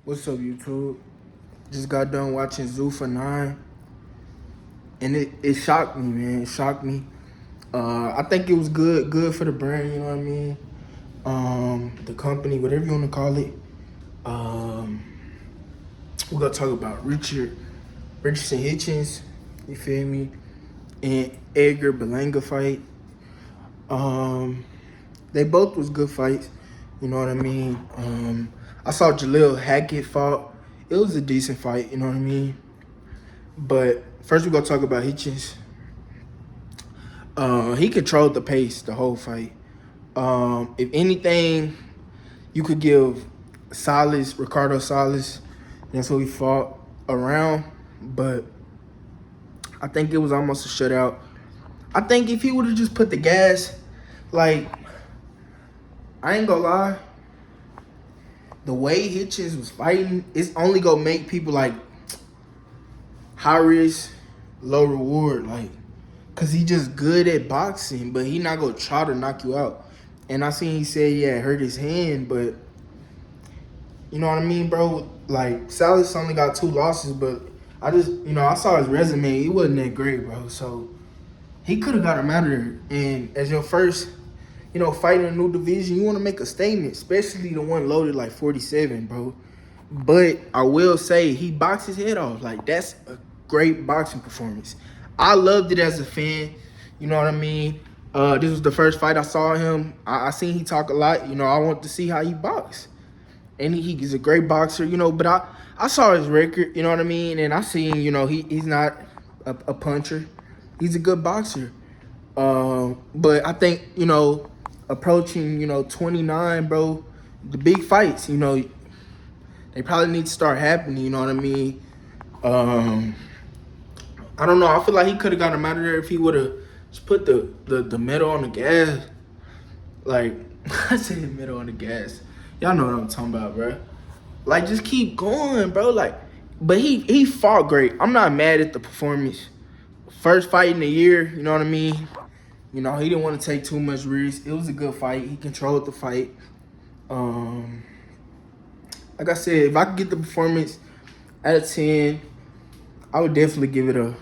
What's up, YouTube? Just got done watching Zuffa 9, and it shocked me, man. It shocked me. I think it was good for the brand, you know what I mean? The company, whatever you want to call it. Um, we're gonna talk about Richardson Hitchens, you feel me? And Edgar Berlanga fight. Um, they both was good fights, you know what I mean? I saw Jaleel Hackett fought. It was a decent fight, you know what I mean? But first, we're gonna talk about Hitchens. He controlled the pace the whole fight. If anything, you could give Ricardo Salas, that's what he fought around. But I think it was almost a shutout. I think if he would have just put the gas, like, I ain't gonna lie, the way Hitchens was fighting, it's only gonna make people like high risk, low reward, like, cause he just good at boxing, but he not gonna try to knock you out. And I seen he said he had hurt his hand, but you know what I mean, bro? Like, Salas only got 2 losses, but I saw his resume. He wasn't that great, bro. So he could have got him out of there. And as your first, fight in a new division, you want to make a statement, especially the one loaded like 47, bro. But I will say he boxed his head off. Like, that's a great boxing performance. I loved it as a fan. You know what I mean? This was the first fight I saw him. I seen he talk a lot. I want to see how he box. And he's a great boxer, but I saw his record, you know what I mean? And I seen, he's not a puncher. He's a good boxer. But I think, approaching, 29, bro, the big fights, they probably need to start happening, you know what I mean? I don't know. I feel like he could have got him out of there if he would have just put the metal on the gas. Like, I say the metal on the gas. Y'all know what I'm talking about, bro. Like, just keep going, bro. Like, but he fought great. I'm not mad at the performance. First fight in the year, you know what I mean? He didn't want to take too much risk. It was a good fight. He controlled the fight. Like I said, if I could get the performance out of 10, I would definitely give it a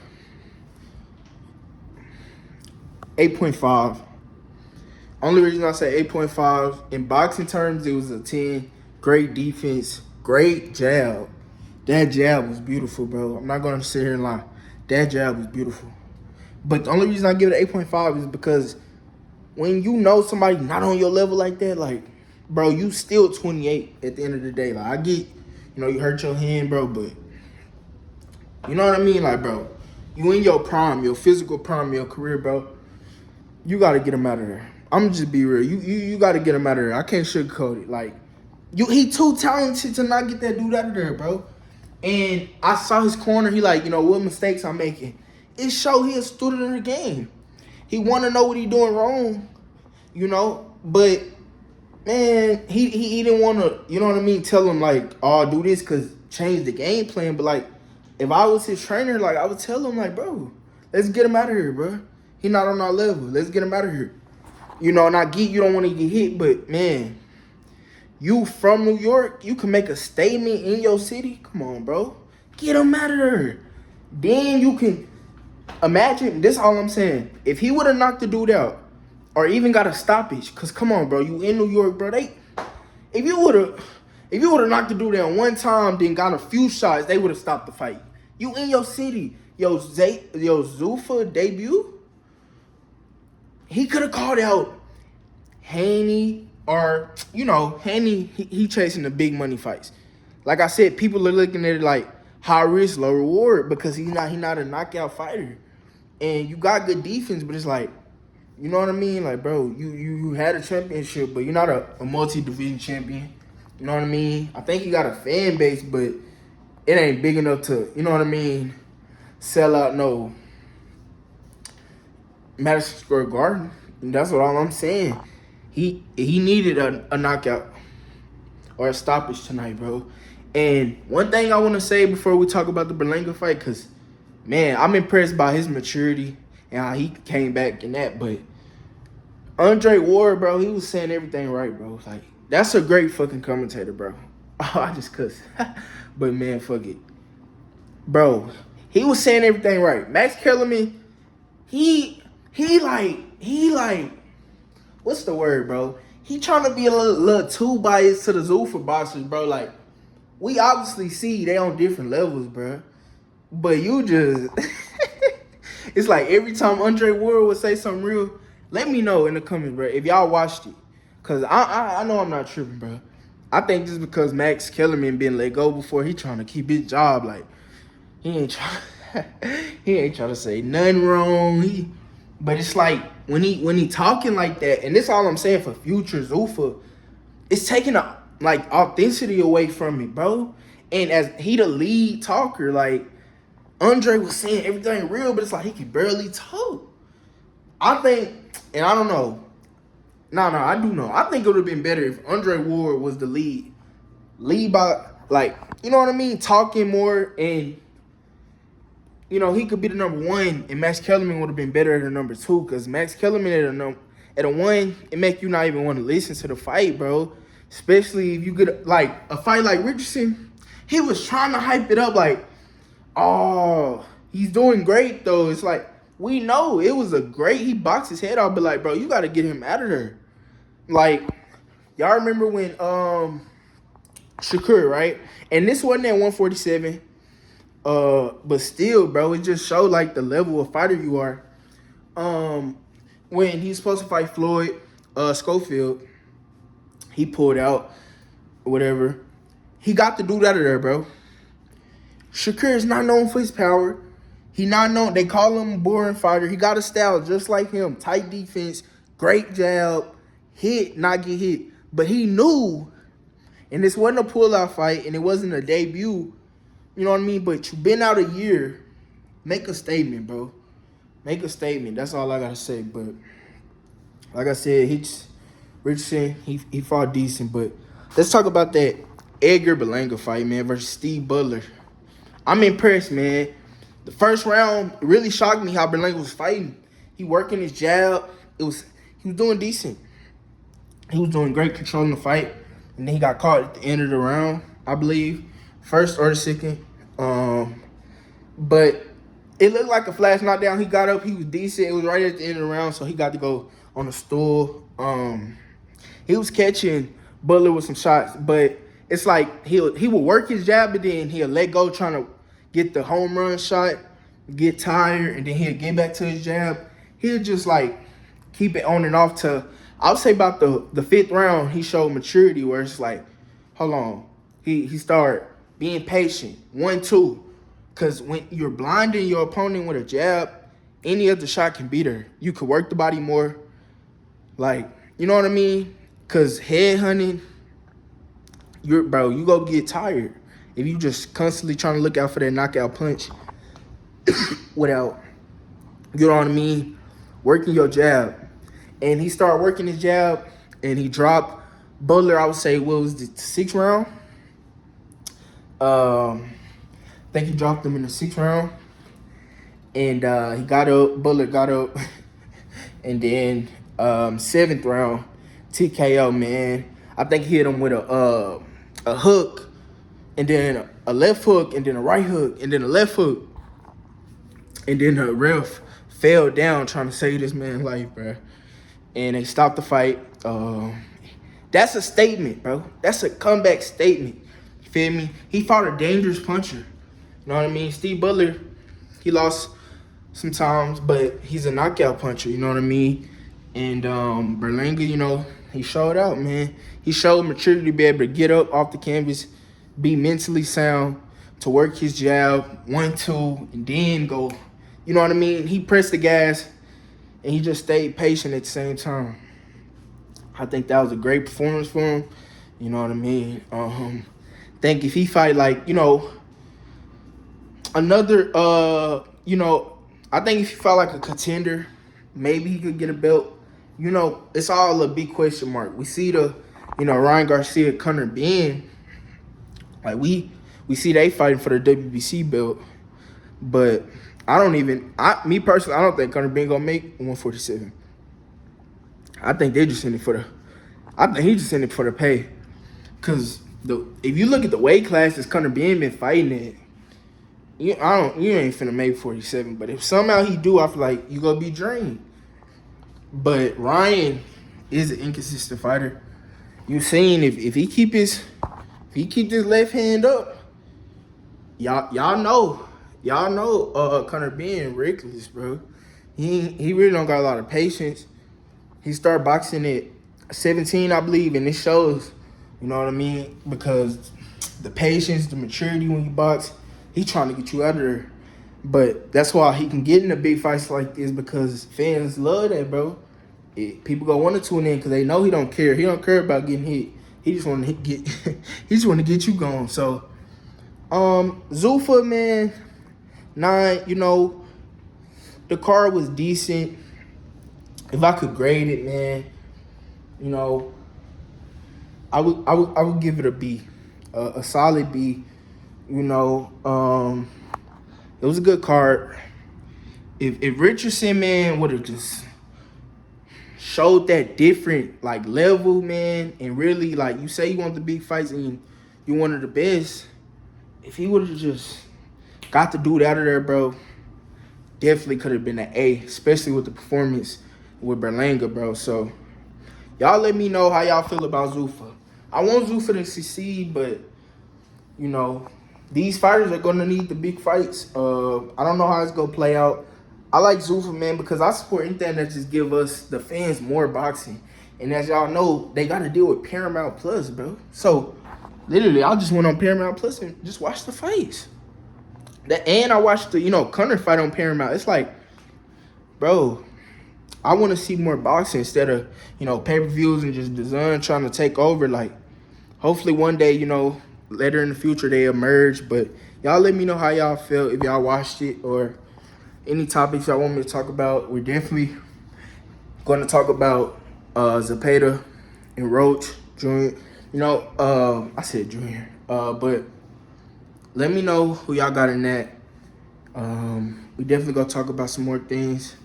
8.5. Only reason I say 8.5, in boxing terms, it was a 10. Great defense, great jab. That jab was beautiful, bro. I'm not going to sit here and lie. That jab was beautiful. But the only reason I give it 8.5 is because when you know somebody not on your level like that, like, bro, you still 28 at the end of the day. Like, I get, you hurt your hand, bro, but you know what I mean? Like, bro, you in your prime, your physical prime, your career, bro. You got to get him out of there. I'm just be real. You got to get him out of there. I can't sugarcoat it. Like, he too talented to not get that dude out of there, bro. And I saw his corner. He like, what mistakes I'm making. It showed he a student of the game. He want to know what he doing wrong, But, man, he didn't want to, you know what I mean, tell him, like, oh, do this because change the game plan. But, like, if I was his trainer, like, I would tell him, like, bro, let's get him out of here, bro. He not on our level. Let's get him out of here. And I get you don't want to get hit, but, man, you from New York, you can make a statement in your city. Come on, bro. Get him out of there. Then you can imagine, this all I'm saying. If he would have knocked the dude out or even got a stoppage, because come on, bro, you in New York, bro. If you would have knocked the dude out one time, then got a few shots, they would have stopped the fight. You in your city. Yo, Zuffa debut, he could have called out Haney or, Haney, he chasing the big money fights. Like I said, people are looking at it like high risk, low reward because he's not a knockout fighter. And you got good defense, but it's like, you know what I mean? Like, bro, you had a championship, but you're not a multi-division champion. You know what I mean? I think you got a fan base, but it ain't big enough to, you know what I mean, sell out no Madison Square Garden. And that's what all I'm saying. He needed a knockout or a stoppage tonight, bro. And one thing I want to say before we talk about the Berlanga fight, because, man, I'm impressed by his maturity and how he came back in that. But Andre Ward, bro, he was saying everything right, bro. Like, that's a great fucking commentator, bro. Oh, I just cussed. But man, fuck it. Bro, he was saying everything right. Max Kellerman, he like what's the word, bro? He trying to be a little too biased to the Zuffa boxers, bro. Like, we obviously see they on different levels, bro. But you just it's like every time Andre Ward would say something real, let me know in the comments, bro, if y'all watched it. Cause I know I'm not tripping, bro. I think just because Max Kellerman been let go before, he trying to keep his job. Like, he ain't trying he ain't trying to say nothing wrong. But it's like when he talking like that, and this all I'm saying for future Zuffa, it's taking a like authenticity away from it, bro. And as he the lead talker, like Andre was saying everything real, but it's like he could barely talk. I think, and I don't know. No, I do know. I think it would have been better if Andre Ward was the lead. Lead by, like, you know what I mean? Talking more, and, you know, he could be the number one, and Max Kellerman would have been better at the number two, because Max Kellerman at a one, it make you not even want to listen to the fight, bro. Especially if you get, like, a fight like Richardson. He was trying to hype it up like, oh, he's doing great, though. It's like, we know it was he boxed his head off, but, like, bro, you got to get him out of there. Like, y'all remember when Shakur, right? And this wasn't at 147. But still, bro, it just showed like the level of fighter you are. When he's supposed to fight Floyd Schofield, he pulled out or whatever. He got the dude out of there, bro. Shakur is not known for his power. He not known. They call him a boring fighter. He got a style just like him. Tight defense, great jab. Hit, not get hit. But he knew, and this wasn't a pull-out fight, and it wasn't a debut, you know what I mean? But you've been out a year. Make a statement, bro. Make a statement. That's all I got to say. But like I said, Richardson, he fought decent. But let's talk about that Edgar Berlanga fight, man, versus Steve Butler. I'm impressed, man. The first round really shocked me how Berlanga was fighting. He working his jab. He was doing decent. He was doing great controlling the fight. And then he got caught at the end of the round, I believe. First or the second. But it looked like a flash knockdown. He got up. He was decent. It was right at the end of the round, so he got to go on the stool. He was catching Butler with some shots. But it's like he would work his jab, but then he'll let go trying to get the home run shot, get tired, and then he'll get back to his jab. He'll just, like, keep it on and off to, I would say about the fifth round, he showed maturity where it's like, hold on. He started being patient. 1-2. Because when you're blinding your opponent with a jab, any other shot can beat her. You could work the body more. Like, you know what I mean? Because head hunting, you go get tired. If you just constantly trying to look out for that knockout punch without, you know what I mean, working your jab. And he started working his jab, and he dropped Butler, I would say, what was the sixth round? I think he dropped him in the sixth round. And he got up, Butler got up. And then seventh round, TKO, man. I think he hit him with a hook, and then a left hook, and then a right hook, and then a left hook. And then the ref fell down trying to save this man's life, bro. And they stopped the fight. That's a statement, bro. That's a comeback statement. You feel me? He fought a dangerous puncher. You know what I mean? Steve Butler, he lost sometimes, but he's a knockout puncher. You know what I mean? And Berlanga, you know, he showed out, man. He showed maturity to be able to get up off the canvas, be mentally sound, to work his jab, 1-2, and then go. You know what I mean? He pressed the gas, and he just stayed patient at the same time. I think that was a great performance for him. You know what I mean? Think if he fight like, you know, another, you know, I think if he fought like a contender, maybe he could get a belt. You know, it's all a big question mark. We see the, you know, Ryan Garcia, Conor Ben, like we see they fighting for the WBC belt, but me personally, I don't think Conor Ben gonna make 147. I think they're just in it for the, I think he's just in it for the pay. Cause if you look at the weight classes Conor Ben been fighting it, you ain't finna make 47. But if somehow he do, I feel like you gonna be drained. But Ryan is an inconsistent fighter. You seen if he keep this left hand up, y'all know Conor Ben reckless, bro. He really don't got a lot of patience. He started boxing at 17, I believe, and it shows. You know what I mean? Because the patience, the maturity when you box, he trying to get you out of there. But that's why he can get into big fights like this, because fans love that, bro. People go want to tune in because they know he don't care. He don't care about getting hit. He just want to get he just want to get you going. So, Zuffa, man, 9. You know, the card was decent. If I could grade it, man, you know, I would give it a B, a solid B. You know, it was a good card. If Richardson, man, would have just showed that different like level, man, and really, like, you say you want the big fights and you wanted the best. If he would have just got the dude out of there, bro, definitely could have been an A, especially with the performance with Berlanga, bro. So y'all let me know how y'all feel about Zuffa. I want Zuffa to succeed, but you know, these fighters are gonna need the big fights. I don't know how it's gonna play out. I like Zuffa, man, because I support anything that just give us, the fans, more boxing. And as y'all know, they got to deal with Paramount Plus, bro. So, literally, I just went on Paramount Plus and just watched the fights. And I watched the, Conor fight on Paramount. It's like, bro, I want to see more boxing instead of, pay-per-views and just design trying to take over. Like, hopefully one day, later in the future, they emerge. But y'all let me know how y'all feel if y'all watched it, or any topics y'all want me to talk about. We're definitely going to talk about Zepeda and Roach Jr. I said Junior. But let me know who y'all got in that. We definitely going to talk about some more things.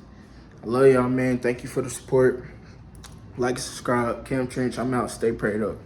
I love y'all, man. Thank you for the support. Like and subscribe. Cam Trench, I'm out. Stay prayed up.